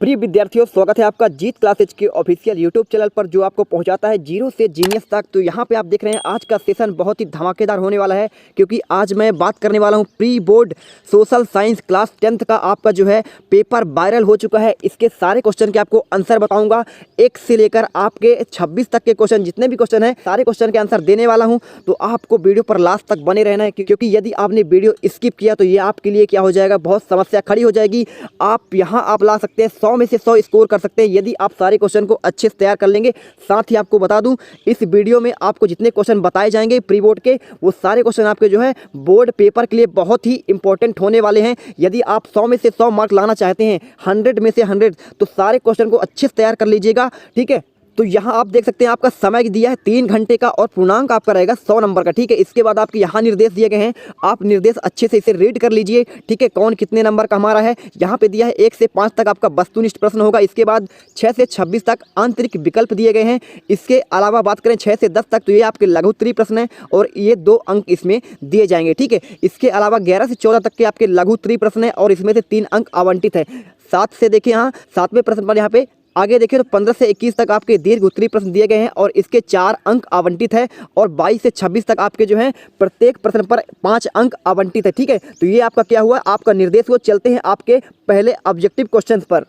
प्रिय विद्यार्थियों, स्वागत है आपका जीत क्लासेज के ऑफिशियल यूट्यूब चैनल पर, जो आपको पहुंचाता है जीरो से जीनियस तक। तो यहां पे आप देख रहे हैं आज का सेशन बहुत ही धमाकेदार होने वाला है, क्योंकि आज मैं बात करने वाला हूं pre board social science class 10th का आपका जो है पेपर वायरल हो चुका है। इसके सारे क्वेश्चन के आपको आंसर बताऊंगा, 1 से लेकर आपके 26 तक के क्वेश्चन, जितने भी क्वेश्चन है सारे क्वेश्चन के आंसर देने वाला हूँ। तो आपको वीडियो पर लास्ट तक बने रहना है, क्योंकि यदि आपने वीडियो स्किप किया तो ये आपके लिए क्या हो जाएगा, बहुत समस्या खड़ी हो जाएगी। आप ला सकते हैं 100 में से 100 स्कोर कर सकते हैं यदि आप सारे क्वेश्चन को अच्छे से तैयार कर लेंगे। साथ ही आपको बता दूं, इस वीडियो में आपको जितने क्वेश्चन बताए जाएंगे प्री बोर्ड के, वो सारे क्वेश्चन आपके जो है बोर्ड पेपर के लिए बहुत ही इंपॉर्टेंट होने वाले हैं। यदि आप 100 में से 100 मार्क लाना चाहते हैं, 100 में से 100, तो सारे क्वेश्चन को अच्छे से तैयार कर लीजिएगा, ठीक है। तो यहाँ आप देख सकते हैं आपका समय दिया है 3 घंटे का, और पूर्णांक आपका रहेगा 100 नंबर का, ठीक है। इसके बाद आपके यहाँ निर्देश दिए गए हैं, आप निर्देश अच्छे से इसे रीड कर लीजिए, ठीक है। कौन कितने नंबर का हमारा है, यहाँ पे दिया है 1 से 5 तक आपका वस्तुनिष्ठ प्रश्न होगा। इसके बाद 6 से 26 तक आंतरिक विकल्प दिए गए हैं। इसके अलावा बात करें 6 से 10 तक, तो ये आपके लघु उत्तरीय प्रश्न है और ये 2 अंक इसमें दिए जाएंगे, ठीक है। इसके अलावा 11 से 14 तक के आपके लघु उत्तरीय प्रश्न है और इसमें से 3 अंक आवंटित है। 7 से देखिए, यहाँ 7वें प्रश्न पर यहाँ पे आगे देखिए तो 15 से 21 तक आपके दीर्घ उत्तरीय प्रश्न दिए गए हैं और इसके 4 अंक आवंटित है, और 22 से 26 तक आपके जो है प्रत्येक प्रश्न पर 5 अंक आवंटित है, ठीक है। तो ये आपका क्या हुआ, आपका निर्देश वो चलते हैं आपके पहले ऑब्जेक्टिव क्वेश्चंस पर।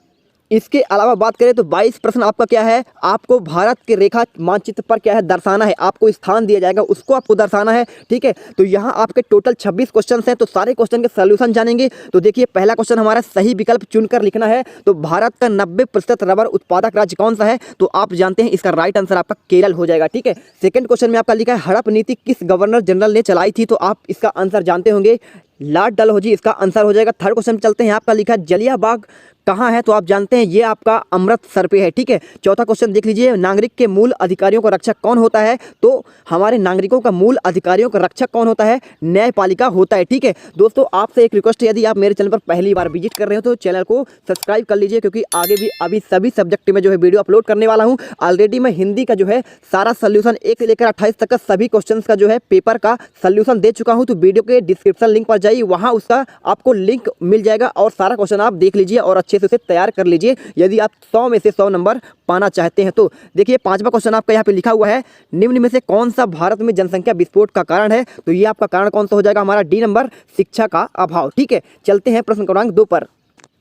इसके अलावा बात करें तो 22 प्रश्न आपका क्या है, आपको भारत के रेखा मानचित्र पर क्या है दर्शाना है, आपको स्थान दिया जाएगा उसको आपको दर्शाना है, ठीक है। तो यहाँ आपके टोटल 26 क्वेश्चन हैं, तो सारे क्वेश्चन के सॉल्यूशन जानेंगे। तो देखिए, पहला क्वेश्चन हमारा सही विकल्प चुनकर लिखना है। तो भारत का 90% रबर उत्पादक राज्य कौन सा है, तो आप जानते हैं इसका राइट आंसर आपका केरल हो जाएगा, ठीक है। सेकंड क्वेश्चन में आपका लिखा है हड़प नीति किस गवर्नर जनरल ने चलाई थी, तो आप इसका आंसर जानते होंगे, लॉर्ड डलहौजी इसका आंसर हो जाएगा। थर्ड क्वेश्चन चलते हैं, आपका लिखा है जलिया बाग कहाँ है, तो आप जानते हैं ये आपका अमृतसर पे है, ठीक है। चौथा क्वेश्चन देख लीजिए, नागरिक के मूल अधिकारियों का रक्षक कौन होता है, तो हमारे नागरिकों का मूल अधिकारियों का रक्षक कौन होता है, न्यायपालिका होता है, ठीक है। दोस्तों, आपसे एक रिक्वेस्ट है, यदि आप मेरे चैनल पर पहली बार विजिट कर रहे हो तो चैनल को सब्सक्राइब कर लीजिए, क्योंकि आगे भी अभी सभी सब्जेक्ट में जो है वीडियो अपलोड करने वाला हूँ। ऑलरेडी मैं हिंदी का जो है सारा सोल्यूशन 1 से लेकर 28 तक का सभी क्वेश्चन का जो है पेपर का सोल्यूशन दे चुका हूँ। तो वीडियो के डिस्क्रिप्शन लिंक पर जाइए, वहाँ उसका आपको लिंक मिल जाएगा और सारा क्वेश्चन आप देख लीजिए और अच्छे से उसे तैयार कर लीजिए, यदि आप 100 में से 100 नंबर पाना चाहते हैं। तो देखिए, 5वां क्वेश्चन आपका यहाँ पे लिखा हुआ है, निम्न में से कौन सा भारत में जनसंख्या विस्फोट का कारण है, तो ये आपका कारण कौन सा हो जाएगा, हमारा डी नंबर, शिक्षा का अभाव, ठीक है। चलते हैं प्रश्न क्रमांक 2 पर।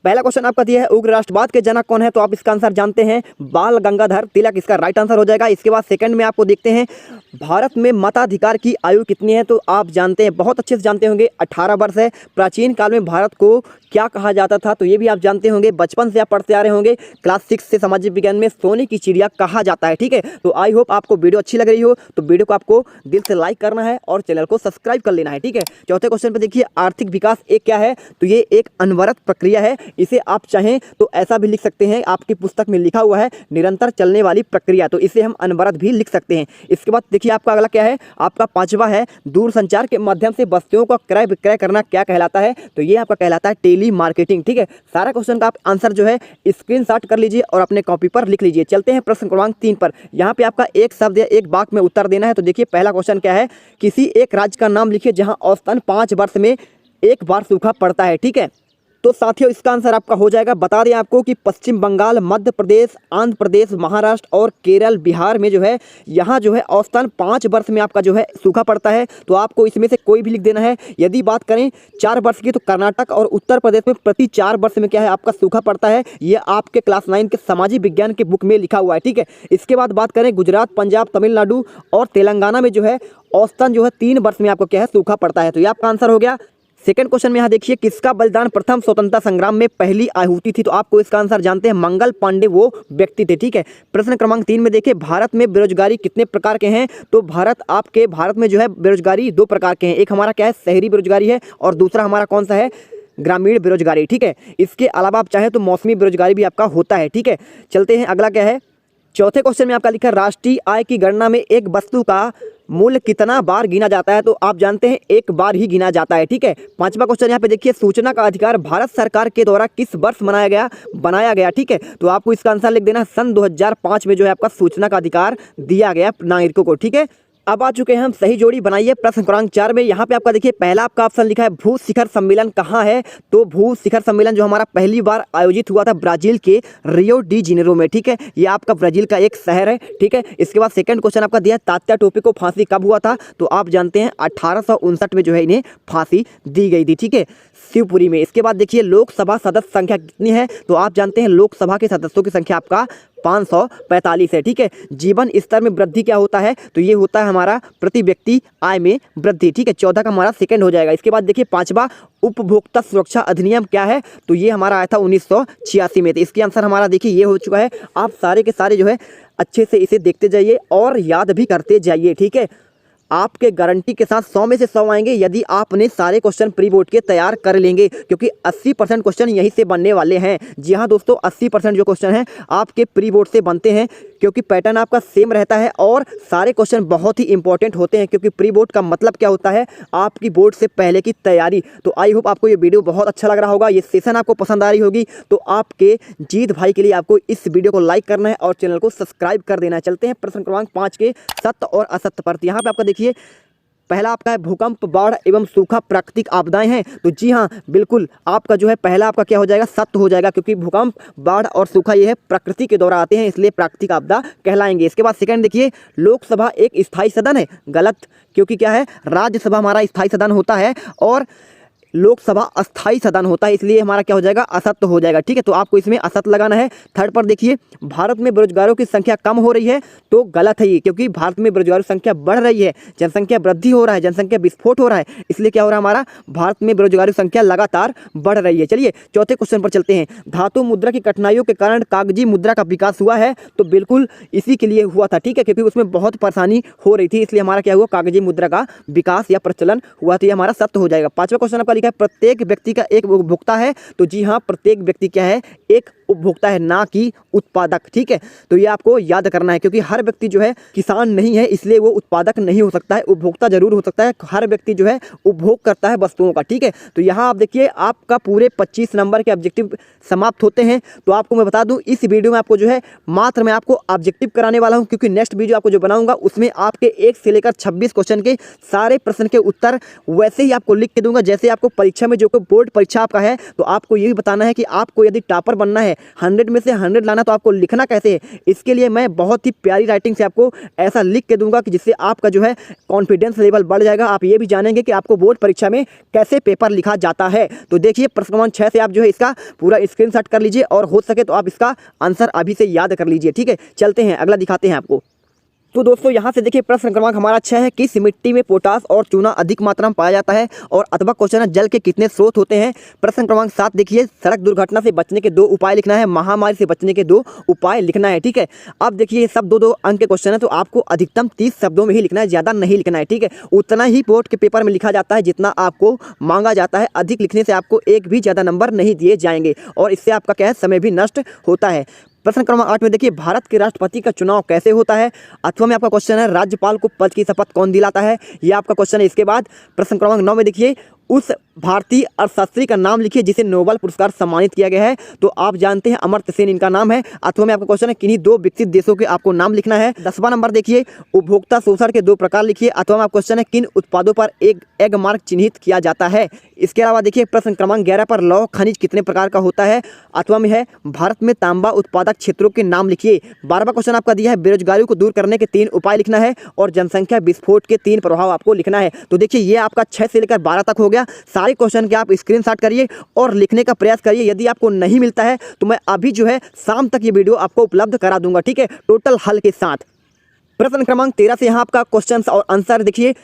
पहला क्वेश्चन आपका दिया है उग्र राष्ट्रवाद के जनक कौन है, तो आप इसका आंसर जानते हैं, बाल गंगाधर तिलक इसका राइट आंसर हो जाएगा। इसके बाद सेकंड में आपको देखते हैं, भारत में मताधिकार की आयु कितनी है, तो आप जानते हैं, बहुत अच्छे से जानते होंगे, 18 वर्ष है। प्राचीन काल में भारत को क्या कहा जाता था, तो ये भी आप जानते होंगे, बचपन से आप पढ़ते आ रहे होंगे, क्लास 6 से सामाजिक विज्ञान में सोने की चिड़िया कहा जाता है, ठीक है। तो आई होप आपको वीडियो अच्छी लग रही हो, तो वीडियो को आपको दिल से लाइक करना है और चैनल को सब्सक्राइब कर लेना है, ठीक है। चौथे क्वेश्चन पर देखिए, आर्थिक विकास एक क्या है, तो ये एक अनवरत प्रक्रिया है। इसे आप चाहें तो ऐसा भी लिख सकते हैं, आपकी पुस्तक में लिखा हुआ है निरंतर चलने वाली प्रक्रिया, तो इसे हम अनवरत भी लिख सकते हैं। इसके बाद देखिए, आपका अगला क्या है, आपका 5वां है, दूरसंचार के माध्यम से वस्तुओं का क्रय विक्रय करना क्या कहलाता है, तो ये आपका कहलाता है टेली मार्केटिंग, ठीक है। सारा क्वेश्चन का आप आंसर जो है स्क्रीनशॉट कर लीजिए और अपने कॉपी पर लिख लीजिए। चलते हैं प्रश्न क्रमांक 3 पर। यहाँ पे आपका एक शब्द या एक वाक्य में उत्तर देना है। तो देखिए, पहला क्वेश्चन क्या है, किसी एक राज्य का नाम लिखिए जहाँ औसतन 5 वर्ष में एक बार सूखा पड़ता है, ठीक है। तो साथियों, इसका आंसर आपका हो जाएगा, बता दें आपको कि पश्चिम बंगाल, मध्य प्रदेश, आंध्र प्रदेश, महाराष्ट्र और केरल, बिहार में जो है यहाँ जो है औसतन 5 वर्ष में आपका जो है सूखा पड़ता है। तो आपको इसमें से कोई भी लिख देना है। यदि बात करें 4 वर्ष की, तो कर्नाटक और उत्तर प्रदेश में प्रति 4 वर्ष में क्या है आपका सूखा पड़ता है। ये आपके क्लास 9 के सामाजिक विज्ञान के बुक में लिखा हुआ है, ठीक है। इसके बाद बात करें गुजरात, पंजाब, तमिलनाडु और तेलंगाना में जो है औसतन जो है 3 वर्ष में आपको क्या है सूखा पड़ता है। तो ये आपका आंसर हो गया। सेकंड क्वेश्चन में यहाँ देखिए, किसका बलिदान प्रथम स्वतंत्रता संग्राम में पहली आहुति थी, तो आपको इसका आंसर जानते हैं, मंगल पांडे वो व्यक्ति थे, ठीक है। प्रश्न क्रमांक 3 में देखिए, भारत में बेरोजगारी कितने प्रकार के हैं, तो भारत में जो है बेरोजगारी 2 प्रकार के हैं। एक हमारा क्या है, शहरी बेरोजगारी है, और दूसरा हमारा कौन सा है, ग्रामीण बेरोजगारी, ठीक है। इसके अलावा आप चाहें तो मौसमी बेरोजगारी भी आपका होता है, ठीक है। चलते हैं, अगला क्या है, चौथे क्वेश्चन में आपका लिखा है, राष्ट्रीय आय की गणना में एक वस्तु का मूल्य कितना बार गिना जाता है, तो आप जानते हैं 1 बार ही गिना जाता है, ठीक है। 5वां क्वेश्चन यहाँ पे देखिए, सूचना का अधिकार भारत सरकार के द्वारा किस वर्ष बनाया गया, ठीक है। तो आपको इसका आंसर लिख देना, सन 2005 में जो है आपका सूचना का अधिकार दिया गया नागरिकों को, ठीक है। अब आ चुके हैं हम सही जोड़ी बनाइए प्रश्न क्रमांक 4 में। यहाँ पे आपका देखिए पहला आपका ऑप्शन लिखा है भू शिखर सम्मेलन कहाँ है। तो भू शिखर सम्मेलन जो हमारा पहली बार आयोजित हुआ था ब्राजील के रियो डी जेनेरो में, ठीक है। ये आपका ब्राजील का एक शहर है, ठीक है। इसके बाद सेकंड क्वेश्चन आपका दिया है तात्या टोपे को फांसी कब हुआ था। तो आप जानते हैं 1859 में जो है इन्हें फांसी दी गई थी, ठीक है, शिवपुरी में। इसके बाद देखिए लोकसभा सदस्य संख्या कितनी है। तो आप जानते हैं लोकसभा के सदस्यों की संख्या आपका 545 है, ठीक है। जीवन स्तर में वृद्धि क्या होता है। तो ये होता है हमारा प्रति व्यक्ति आय में वृद्धि, ठीक है। 14 का हमारा सेकंड हो जाएगा। इसके बाद देखिए पांचवा उपभोक्ता सुरक्षा अधिनियम क्या है। तो ये हमारा आया था 1986 में। तो इसके आंसर हमारा देखिए ये हो चुका है। आप सारे के सारे जो है अच्छे से इसे देखते जाइए और याद भी करते जाइए, ठीक है। आपके गारंटी के साथ 100 में से 100 आएंगे यदि आपने सारे क्वेश्चन प्री बोर्ड के तैयार कर लेंगे, क्योंकि 80% क्वेश्चन यहीं से बनने वाले हैं। जी हाँ दोस्तों, 80% जो क्वेश्चन हैं आपके प्री बोर्ड से बनते हैं, क्योंकि पैटर्न आपका सेम रहता है और सारे क्वेश्चन बहुत ही इंपॉर्टेंट होते हैं। क्योंकि प्री बोर्ड का मतलब क्या होता है, आपकी बोर्ड से पहले की तैयारी। तो आई होप आपको ये वीडियो बहुत अच्छा लग रहा होगा, ये सेशन आपको पसंद आ रही होगी। तो आपके जीत भाई के लिए आपको इस वीडियो को लाइक करना है और चैनल को सब्सक्राइब कर देना है। चलते हैं प्रश्न क्रमांक 5 के सत्य और असत्य पर। यहाँ पे आपका देखिए पहला आपका है भूकंप, बाढ़ एवं सूखा प्राकृतिक आपदाएं हैं। तो जी हाँ बिल्कुल, आपका जो है पहला आपका क्या हो जाएगा, सत्य हो जाएगा, क्योंकि भूकंप, बाढ़ और सूखा ये है प्रकृति के द्वारा आते हैं, इसलिए प्राकृतिक आपदा कहलाएंगे। इसके बाद सेकंड देखिए लोकसभा एक स्थायी सदन है। गलत, क्योंकि क्या है राज्यसभा हमारा स्थायी सदन होता है और लोकसभा अस्थाई सदन होता है, इसलिए हमारा क्या हो जाएगा, असत्य हो जाएगा, ठीक है। तो आपको इसमें असत्य लगाना है। थर्ड पर देखिए भारत में बेरोजगारों की संख्या कम हो रही है। तो गलत है ये, क्योंकि भारत में बेरोजगारों की संख्या बढ़ रही है, जनसंख्या वृद्धि हो रहा है, जनसंख्या विस्फोट हो रहा है, इसलिए क्या हो रहा है, हमारा भारत में बेरोजगारों की संख्या लगातार बढ़ रही है। चलिए चौथे क्वेश्चन पर चलते हैं। धातु मुद्रा की कठिनाइयों के कारण कागजी मुद्रा का विकास हुआ है। तो बिल्कुल इसी के लिए हुआ था, ठीक है, क्योंकि उसमें बहुत परेशानी हो रही थी, इसलिए हमारा क्या हुआ, कागजी मुद्रा का विकास या प्रचलन हुआ। तो ये हमारा सत्य हो जाएगा। पांचवा क्वेश्चन आपका लिखा है प्रत्येक व्यक्ति का एक उपभोक्ता है। तो जी हाँ, प्रत्येक व्यक्ति क्या है, एक उपभोक्ता है, ना कि उत्पादक, ठीक है। तो ये आपको याद करना है, क्योंकि हर व्यक्ति जो है किसान नहीं है, इसलिए वो उत्पादक नहीं हो सकता है, उपभोक्ता जरूर हो सकता है। हर व्यक्ति जो है उपभोग करता है वस्तुओं का, ठीक है। तो यहाँ आप देखिए आपका पूरे 25 नंबर के ऑब्जेक्टिव समाप्त होते हैं। तो आपको मैं बता दूं इस वीडियो में आपको जो है मात्र मैं आपको ऑब्जेक्टिव कराने वाला हूं, क्योंकि नेक्स्ट वीडियो आपको जो बनाऊंगा उसमें आपके 1 से लेकर 26 क्वेश्चन के सारे प्रश्न के उत्तर वैसे ही आपको लिख के दूंगा जैसे आपको परीक्षा में, जो कोई बोर्ड परीक्षा आपका है। तो आपको ये भी बताना है कि आपको यदि टॉपर बनना है, 100 में से 100 लाना, तो आपको लिखना कैसे है। इसके लिए मैं बहुत ही प्यारी राइटिंग से आपको ऐसा लिख के दूंगा कि जिससे आपका जो है कॉन्फिडेंस लेवल बढ़ जाएगा। आप ये भी जानेंगे कि आपको बोर्ड परीक्षा में कैसे पेपर लिखा जाता है। तो देखिए प्रश्न क्रमांक 6 से आप जो है इसका पूरा स्क्रीनशॉट कर लीजिए और हो सके तो आप इसका आंसर अभी से याद कर लीजिए, ठीक है। चलते हैं अगला दिखाते हैं आपको। तो दोस्तों यहाँ से देखिए प्रश्न क्रमांक हमारा 6 है, किस मिट्टी में पोटास और चूना अधिक मात्रा में पाया जाता है। और अथवा क्वेश्चन है जल के कितने स्रोत होते हैं। प्रश्न क्रमांक 7 देखिए सड़क दुर्घटना से बचने के 2 उपाय लिखना है, महामारी से बचने के 2 उपाय लिखना है, ठीक है। अब देखिए ये सब 2-2 अंक के क्वेश्चन है, तो आपको अधिकतम 30 शब्दों में ही लिखना है, ज़्यादा नहीं लिखना है, ठीक है। उतना ही बोर्ड के पेपर में लिखा जाता है जितना आपको मांगा जाता है। अधिक लिखने से आपको एक भी ज़्यादा नंबर नहीं दिए जाएंगे और इससे आपका क्या है, समय भी नष्ट होता है। प्रश्न क्रमांक 8 में देखिए भारत के राष्ट्रपति का चुनाव कैसे होता है। अथवा में आपका क्वेश्चन है राज्यपाल को पद की शपथ कौन दिलाता है, यह आपका क्वेश्चन है। इसके बाद प्रश्न क्रमांक 9 में देखिए उस भारतीय अर्थशास्त्री का नाम लिखिए जिसे नोबेल पुरस्कार सम्मानित किया गया है। तो आप जानते हैं अमर्त्य सेन इनका नाम है। अथवा में आपका क्वेश्चन है किन्हीं 2 विकसित देशों के आपको नाम लिखना है। 10वां नंबर देखिए उपभोक्ता शोषण के 2 प्रकार लिखिए। अथवा में आपका क्वेश्चन है किन उत्पादों पर एक एग मार्क चिन्हित किया जाता है। इसके अलावा देखिए प्रश्न क्रमांक 11 पर लौह खनिज कितने प्रकार का होता है। अथवा में है भारत में तांबा उत्पादक क्षेत्रों के नाम लिखिए। 12वां क्वेश्चन आपका दिया है बेरोजगारी को दूर करने के 3 उपाय लिखना है और जनसंख्या विस्फोट के 3 प्रभाव आपको लिखना है। तो देखिए ये आपका 6 से लेकर 12 तक हो गया। सारे क्वेश्चन के आप स्क्रीनशॉट करिए और लिखने का प्रयास करिए। यदि आपको नहीं मिलता है तो मैं अभी जो है शाम तक ये वीडियो आपको उपलब्ध करा दूंगा, ठीक है, टोटल हल के साथ। प्रश्न क्रमांक 13 से यहाँ आपका क्वेश्चन और आंसर देखिए।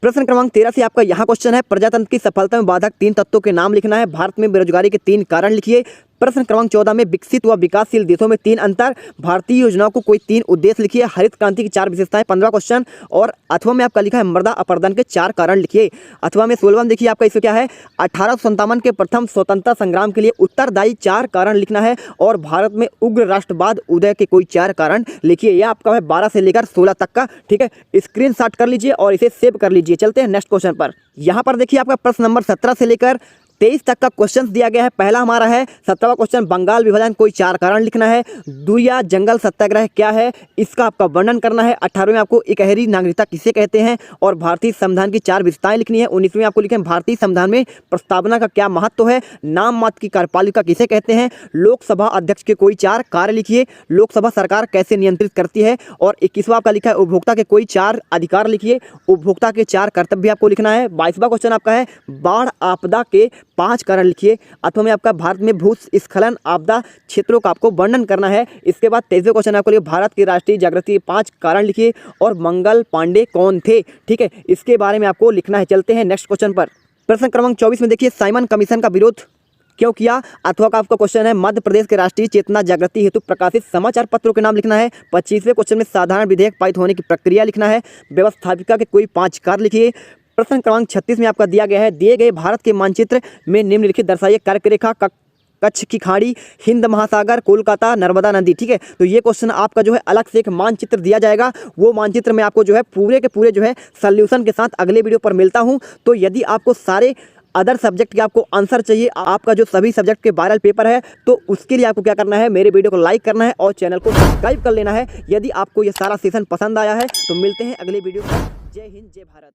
प्रश्न क्रमांक 13 से आपका यहाँ क्वेश्चन है प्रजातंत्र की सफलता में बाधक 3 तत्वों के नाम लिखना है। भारत में बेरोजगारी के 3 कारण लिखिए। प्रश्न क्रमांक 14 में विकसित व विकासशील देशों में 3 अंतर, भारतीय योजनाओं को कोई 3 उद्देश्य लिखिए। हरित क्रांति की 4 विशेषताएं 15वां क्वेश्चन। और अथवा में आपका लिखा है मृदा अपरदन के 4 कारण लिखिए। अथवा में 16वां देखिए आपका इसमें क्या है 1857 के प्रथम स्वतंत्रता संग्राम के लिए उत्तरदायी 4 कारण लिखना है। और भारत में उग्र राष्ट्रवाद उदय के कोई 4 कारण लिखिए। यह आपका है 12 से लेकर 16 तक का, ठीक है। स्क्रीनशॉट कर लीजिए और इसे सेव कर लीजिए। चलते हैं नेक्स्ट क्वेश्चन पर। यहाँ पर देखिए आपका प्रश्न नंबर 17 से लेकर 23 तक का क्वेश्चन दिया गया है। पहला हमारा है 17वां क्वेश्चन, बंगाल विभाजन कोई 4 कारण लिखना है। दूसरा, जंगल सत्याग्रह क्या है, इसका आपका वर्णन करना है। 18वें में आपको इकहरी नागरिकता किसे कहते हैं और भारतीय संविधान की 4 विशेषताएं लिखनी है। 19वें में आपको लिखें भारतीय संविधान में प्रस्तावना का क्या महत्व है। नाम मात्र की कार्यपालिका किसे कहते हैं। लोकसभा अध्यक्ष के कोई 4 कार्य लिखिए। लोकसभा सरकार कैसे नियंत्रित करती है। और 21वां आपका लिखा है उपभोक्ता के कोई 4 अधिकार लिखिए। उपभोक्ता के 4 कर्तव्य आपको लिखना है। 22वां क्वेश्चन आपका है बाढ़ आपदा के 5 कारण लिखिए। अथवा में आपका भारत में भूस्खलन आपदा क्षेत्रों का आपको वर्णन करना है। इसके बाद 23वें क्वेश्चन आपको लिखिए भारत की राष्ट्रीय जागृति के 5 कारण लिखिए और मंगल पांडे कौन थे। ठीक है, इसके बारे में आपको लिखना है। चलते हैं नेक्स्ट क्वेश्चन पर। प्रश्न क्रमांक 24 में देखिए साइमन कमीशन का विरोध क्यों किया। अथवा का आपका क्वेश्चन है मध्य प्रदेश के राष्ट्रीय चेतना जागृति हेतु प्रकाशित समाचार पत्रों के नाम लिखना है। 25वें क्वेश्चन में साधारण विधेयक पारित होने की प्रक्रिया लिखना है। व्यवस्थापिका के कोई 5 कार्य लिखिए। प्रश्न क्रमांक 36 में आपका दिया गया है दिए गए भारत के मानचित्र में निम्नलिखित दर्शाइए कर्करेखा, कच्छ की खाड़ी, हिंद महासागर, कोलकाता, नर्मदा नदी। ठीक है, तो ये क्वेश्चन आपका जो है अलग से एक मानचित्र दिया जाएगा। वो मानचित्र में आपको जो है पूरे के पूरे जो है सॉल्यूशन के साथ अगले वीडियो पर मिलता हूँ। तो यदि आपको सारे अदर सब्जेक्ट के आपको आंसर चाहिए, आपका जो सभी सब्जेक्ट के वायरल पेपर है, तो उसके लिए आपको क्या करना है, मेरे वीडियो को लाइक करना है और चैनल को सब्सक्राइब कर लेना है। यदि आपको ये सारा सेशन पसंद आया है तो मिलते हैं अगले वीडियो में। जय हिंद, जय भारत।